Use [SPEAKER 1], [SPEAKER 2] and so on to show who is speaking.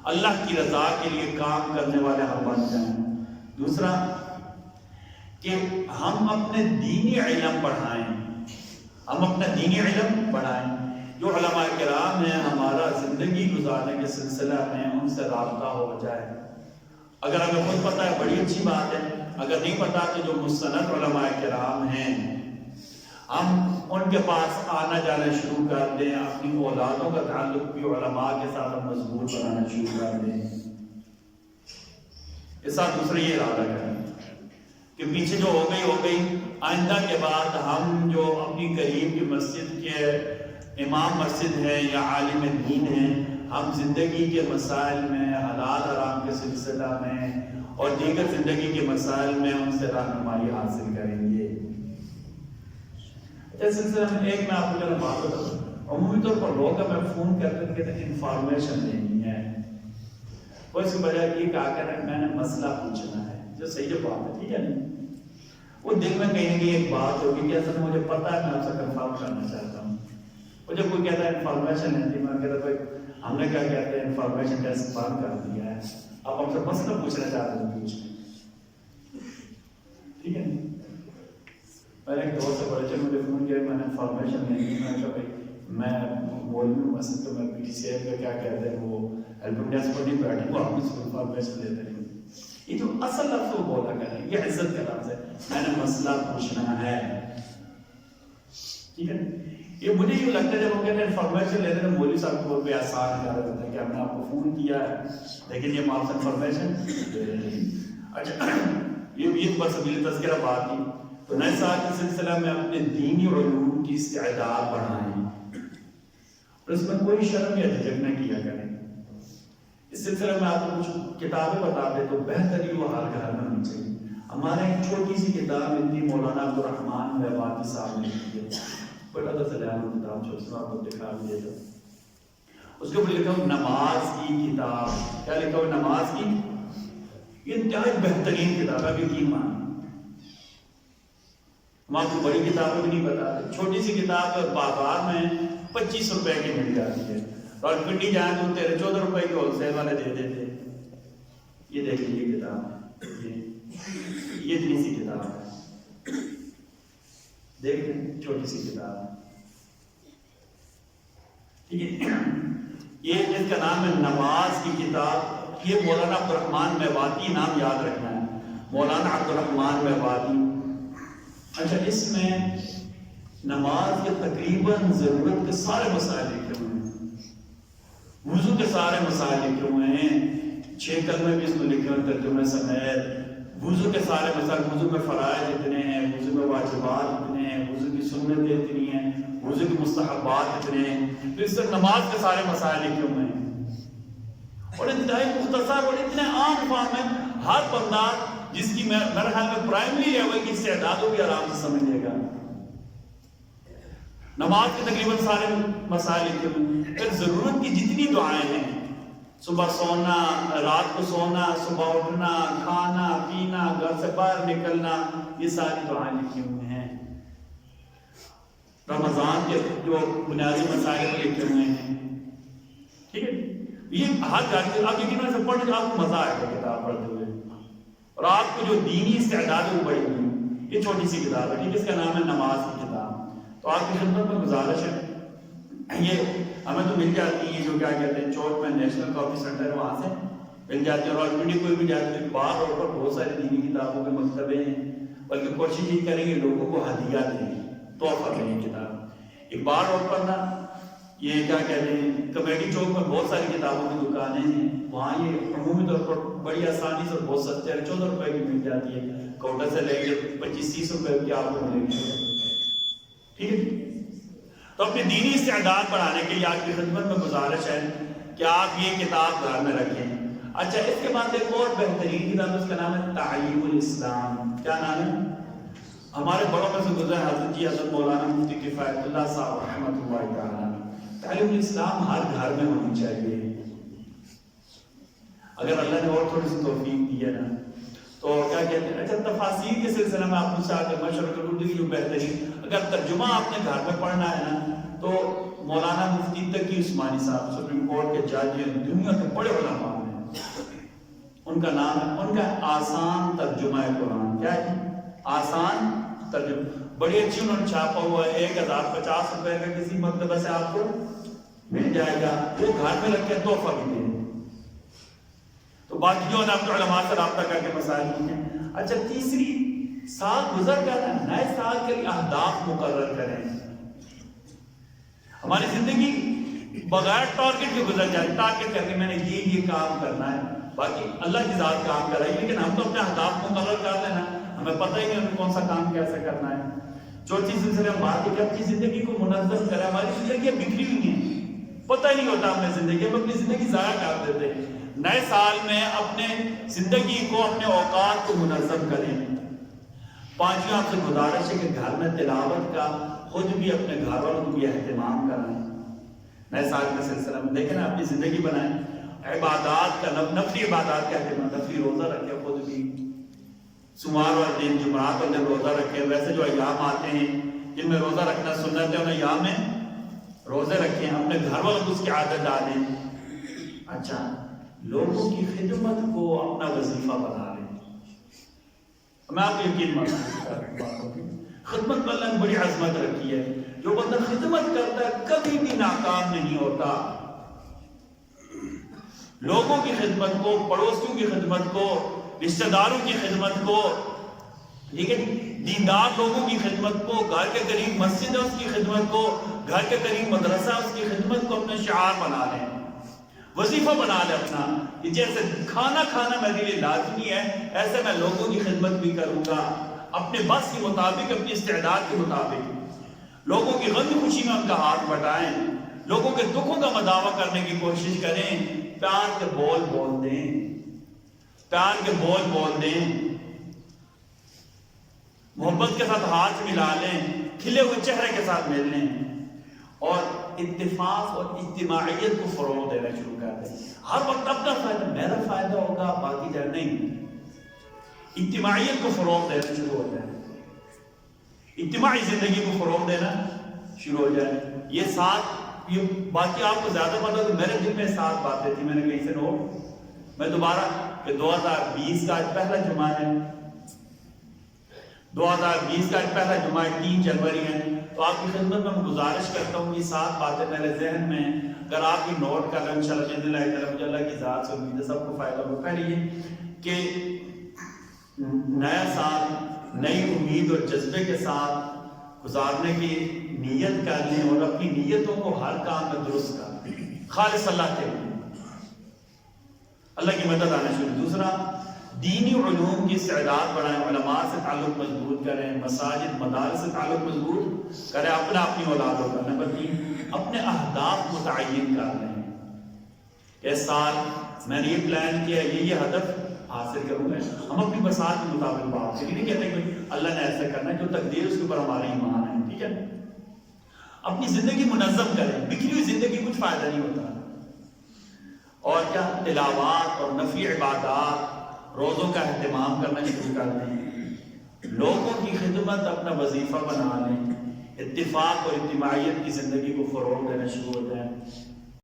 [SPEAKER 1] اللہ کی رضا کے لیے کام کرنے والے ہم بن جائیں۔ دوسرا کہ ہم اپنے دینی علم بڑھائیں، ہم اپنا دینی علم بڑھائیں۔ جو علماء کرام ہیں ہمارا زندگی گزارنے کے سلسلہ میں ان سے رابطہ ہو جائے۔ اگر ہمیں خود پتہ ہے بڑی اچھی بات ہے، اگر نہیں پتہ تو جو مستند علماء کرام ہیں ہم ان کے پاس آنا جانا شروع کر دیں، اپنی اولادوں کا تعلق بھی علماء کے ساتھ مضبوط بنانا شروع کر دیں۔ اس ساتھ دوسرے یہ ارادہ کریں کہ پیچھے جو ہو گئی، آئندہ کے بعد ہم جو اپنی قریب کی مسجد کے امام مسجد ہیں یا عالم دین ہیں، ہم زندگی کے مسائل میں، حلال حرام کے سلسلہ میں اور دیگر زندگی کے مسائل میں ان سے رہنمائی حاصل کریں گے۔ اس سلسلے میں ایک میں آپ کو جو بات بتاؤں، عمومی طور پر لوگ ہمیں فون کرتے کہتے ہیں انفارمیشن لینی ہے، وہ اس کی بجائے یہ کہا کہ میں نے مسئلہ پوچھنا ہے، جو صحیح جو بات ہے، ٹھیک ہے نہیں؟ وہ دل میں کہیں نہ کہیں ایک بات ہوگی کہ اصل مجھے پتہ ہے، میں آپ سے کنفرم کرنا چاہتا ہوں۔ وہ جب کوئی کہتا ہے انفارمیشن لینی، میں کہتا بھائی ہم نے کیا کہتے ہیں انفارمیشن ٹیسٹ بند کر دیا ہے، آپ ہم سے مسئلہ پوچھنا چاہتے ہیں، پوچھیں، ٹھیک ہے نہیں؟ میں نے ایک دوست سے بڑے مجھے فون کیا، میں نے انفارمیشن لینی، میں نے کہا بھائی میں مولوی ہوں، مثلا تو میں پی ٹی سی کا کیا کہتے ہیں وہ ہیلپ ڈیسک پر نہیں بیٹھی، وہ آپ سے انفارمیشن لیتے ہیں۔ یہ جو اصل لفظ وہ بولا کریں، یہ عزت کا لفظ ہے، میں نے مسئلہ پوچھنا ہے، ٹھیک ہے؟ یہ مجھے یوں لگتا ہے جب وہ کہتے ہیں انفارمیشن لیتے ہیں، مولوی صاحب کو پہ آسان کر رہے ہیں کہ ہم نے آپ کو فون کیا ہے لیکن یہ آپ سے انفارمیشن دے رہے ہیں۔ اچھا یہ بس ابھی تذکرہ بات کی تو نئے سال کے سلسلہ میں اپنے دینی علوم کی استعداد بڑھائیں اور اس میں کوئی شرم یا جھجک نہ کیا کریں۔ اس سلسلے میں آپ کو کچھ کتابیں بتا دیں تو بہتری وہ ہر گھر میں ہونی چاہیے۔ ہمارے ایک چھوٹی سی کتاب ہندی مولانا عبدالرحمان میواتی صاحب نے لکھی ہے، بڑا سلیان کتاب چھوٹی سی آپ کو دکھا دیے تو اس کے اوپر لکھا ہو نماز کی کتاب، کیا لکھا ہو نماز کی، یہ انتہائی بہترین کتاب ہے، ابھی کی معنی ہم آپ کو بڑی کتابیں بھی نہیں بتاتے، چھوٹی سی کتاب بازار میں 25 روپے کی مل جاتی ہے اور پنڈی جائیں تو 13-14 روپے کی ہول سیل والے دے دیتے۔ یہ دیکھیں یہ کتاب، یہ اتنی سی کتاب ہے، دیکھیں چھوٹی سی کتاب، ٹھیک ہے؟ یہ جس کا نام ہے نماز کی کتاب، یہ مولانا عبدالرحمان میواتی، نام یاد رکھنا ہے، مولانا عبدالرحمان میواتی۔ اچھا اس میں نماز کے تقریباً ضرورت کے سارے مسائل لکھے ہوئے ہیں، وضو کے سارے مسائل لکھے ہوئے ہیں، 6 کلمے بھی اس میں لکھے ہوئے ترجمے سمیت، وضو کے سارے مسائل، وضو میں فرائض اتنے ہیں، وضو میں واجبات اتنے ہیں، وضو کی سنتیں اتنی ہیں، وضو کی مستحبات اتنے ہیں، تو اس سے نماز کے سارے مسائل لکھے ہوئے ہیں اور انتہائی مختصر اور اتنے عام فہم ہے، ہر بندہ جس کی میرے خیال میں پرائمری لیول کی استعداد ہو بھی آرام سے سمجھ لے گا۔ نماز کے تقریباً سارے مسائل لکھے ہوئے، پھر ضرورت کی جتنی دعائیں ہیں، صبح سونا، رات کو سونا، صبح اٹھنا، کھانا پینا، گھر سے باہر نکلنا، یہ ساری دعائیں لکھی ہوئی ہیں۔ رمضان کے جو بنیادی مسائل لکھے ہوئے ہیں، ٹھیک ہے؟ یہ ہر گھر کے آپ یقیناً سے پڑھ کے آپ کو مزہ آئے گا کتاب پڑھتے ہوئے اور آپ کو جو دینی استعداد ہے وہ بڑی ہوئی۔ یہ چھوٹی سی کتاب ہے، ٹھیک ہے؟ اس کا نام ہے نماز کی کتاب۔ تو آپ کی خدمت میں گزارش ہے، یہ ہمیں تو مل جاتی ہے، جو کیا کہتے ہیں چوک میں نیشنل کافی سینٹر ہے وہاں سے مل جاتی ہے، اور پنڈی کوئی بھی جاتی ہے، باہر اور پر بہت ساری دینی کتابوں کے مکتبے ہیں، بلکہ کوشش یہ کریں گے لوگوں کو ہدیہ دیں، تحفہ دیں کتاب۔ ایک بار اور پر نا یہ کیا کہتے ہیں کمیٹی چوک میں بہت ساری کتابوں کی دکانیں ہیں، وہاں یہ عمومی طور پر بڑی آسانی سے بہت سستے 14 روپے کی مل جاتی ہے، کوٹا سے لے کے 25-30 روپے کی آپ کو ملے گی، ٹھیک ہے؟ تو اپنی دینی استعداد بڑھانے کے لیے آپ کی خدمت میں گزارش ہے کہ آپ یہ کتاب گھر میں رکھیں۔ اچھا اس کے بعد ایک اور بہترین کتاب، اس کا نام ہے تعلیم الاسلام۔ کیا نام ہے؟ ہمارے بڑوں میں سے گزرے حضرت جی حضرت مولانا مفتی کفایت اللہ صاحب رحمۃ اللہ تعالیٰ۔ تعلیم الاسلام ہر گھر میں ہونی چاہیے، اگر اللہ نے اور تھوڑی سی توفیق دی ہے نا تو کیا کہتے ہیں۔ اچھا تفاسیر کے سلسلے میں آپ مجھ سے آگے مشورہ کروں گی، جو بہترین اگر ترجمہ آپ نے گھر میں پڑھنا ہے نا تو مولانا مفتی تقی عثمانی صاحب سپریم سپریم کورٹ کے جج ہیں، دنیا کے بڑے علماء ہیں، ان کا نام ہے، ان کا آسان ترجمہ قرآن، کیا ہے آسان ترجمہ، بڑی اچھی انہوں نے چھاپا ہوا ہے، 1050 روپے کا کسی مکتبہ سے آپ کو مل جائے گا، وہ گھر میں رکھ کے تحفہ بھی دیں۔ تو باقی جو آپ علماء سے رابطہ کر کے مسائل پوچھیں۔ اچھا تیسری، سال گزر گیا ہے، نئے سال کے لیے اہداف مقرر کریں۔ ہماری زندگی بغیر ٹارگٹ کے گزر جائے، ٹارگٹ کر کے میں نے یہ کام کرنا ہے، باقی اللہ کی ذات کام کر رہی ہے، لیکن ہم تو اپنے اہداف مقرر کر لینا، ہمیں پتہ ہی نہیں ہمیں کون سا کام کیسے کرنا ہے۔ چوتھی سلسلے ہم بات کہ اپنی زندگی کو منظم کریں۔ ہماری زندگیاں بکھری ہوئی ہیں، پتہ ہی نہیں ہوتا ہمیں زندگی، ہم اپنی زندگی ضائع کر دیتے ہیں۔ نئے سال میں اپنے زندگی کو، اپنے اوقات کو منظم کریں۔ پانچویں آپ سے گزارش ہے کہ گھر میں تلاوت کا خود بھی اپنے گھر والوں کو بھی اہتمام کریں۔ نئے سال کے سلسلے میں دیکھیں نا، اپنی زندگی بنائیں، عبادات کا، نفلی عبادات کا اہتمام، نفلی روزہ رکھیں، خود بھی سمار والے دن، جمعرات والے دن روزہ رکھیں۔ ویسے جو ایام آتے ہیں جن میں روزہ رکھنا سنت ہے، ان ایام میں روزے رکھیں، اپنے گھر والوں کو اس کی عادت ڈالیں۔ اچھا، لوگوں کی خدمت کو اپنا وظیفہ بنا لیں۔ میں آپ کو یقین مانتا ہوں، خدمت اللہ نے بڑی عظمت رکھی ہے، جو بندہ خدمت کرتا ہے کبھی بھی ناکام نہیں ہوتا۔ لوگوں کی خدمت کو، پڑوسیوں کی خدمت کو، رشتہ داروں کی خدمت کو، لیکن دیندار لوگوں کی خدمت کو، گھر کے قریب مسجد ہے اس کی خدمت کو، گھر کے قریب مدرسہ اس کی خدمت کو اپنے شعار بنا لیں، وظیفہ بنا لیں اپنا۔ جیسے کھانا کھانا میرے لیے لازمی ہے، ایسے میں لوگوں کی خدمت بھی کروں گا، اپنے بس کے مطابق، اپنی استعداد کے مطابق۔ لوگوں کی غم خوشی میں ان کا ہاتھ بٹائیں، لوگوں کے دکھوں کا مداوع کرنے کی کوشش کریں، پیار کے بول بول دیں، پیار کے بول بول دیں، محبت کے ساتھ ہاتھ ملا لیں، کھلے ہوئے چہرے کے ساتھ مل لیں، اور اتفاق اور اجتماعیت کو فروغ دینا شروع کر دیں۔ ہر وقت اپنا فائدہ، میرا فائدہ ہوگا، باقی جان نہیں، اجتماعیت کو فروغ دینا شروع ہو جائے، اجتماعی زندگی کو فروغ دینا شروع ہو جائے۔ یہ سات، یہ باقی آپ کو زیادہ پتا تو میرے دل میں 7 باتیں تھی، میں نے کہیں سے نوٹ، میں دوبارہ کہ 2020 کا آج پہلا جمعہ ہے، 2020 کا آج پہلا جمعہ ہے، 3 جنوری ہے، تو آپ کی خدمت میں گزارش کرتا ہوں، یہ 7 باتیں میرے ذہن میں، اگر آپ کی نوٹ کر لیں انشاءاللہ باذن اللہ تعالی، مجھے اللہ کی ذات سے امید ہے سب کو فائدہ ہوگا۔ پہلے یہ کہ نیا سال نئی امید اور جذبے کے ساتھ گزارنے کی نیت کر لیں، اور اپنی نیتوں کو ہر کام میں درست کر لیں، خالص اللہ کے لیے، اللہ کی مدد آنا شروع۔ دوسرا، دینی علوم کی استعداد بڑھائیں، علماء سے تعلق مضبوط کریں، مساجد مدارس سے تعلق مضبوط کریں، اپنی اولادوں کا۔ نمبر 3، اپنے اہداف متعین کر لیں کہ اس سال میں نے یہ پلان کیا، یہ ہدف حاصل کروں گا۔ ہم اپنی بساط کے مطابق بات کریں، نہیں کہتے کہ اللہ نے ایسا کرنا ہے، جو تقدیر اس کے اوپر ہمارا ایمان ہے، ٹھیک ہے۔ اپنی زندگی منظم کریں، بکھری ہوئی زندگی کچھ فائدہ نہیں ہوتا۔ اور کیا، تلاوات اور نفلی عبادات، روزوں کا اہتمام کرنا شروع کر دیں، لوگوں کی خدمت اپنا وظیفہ بنا لیں، اتفاق اور اجتماعیت کی زندگی کو فروغ دینا شروع ہو جائیں۔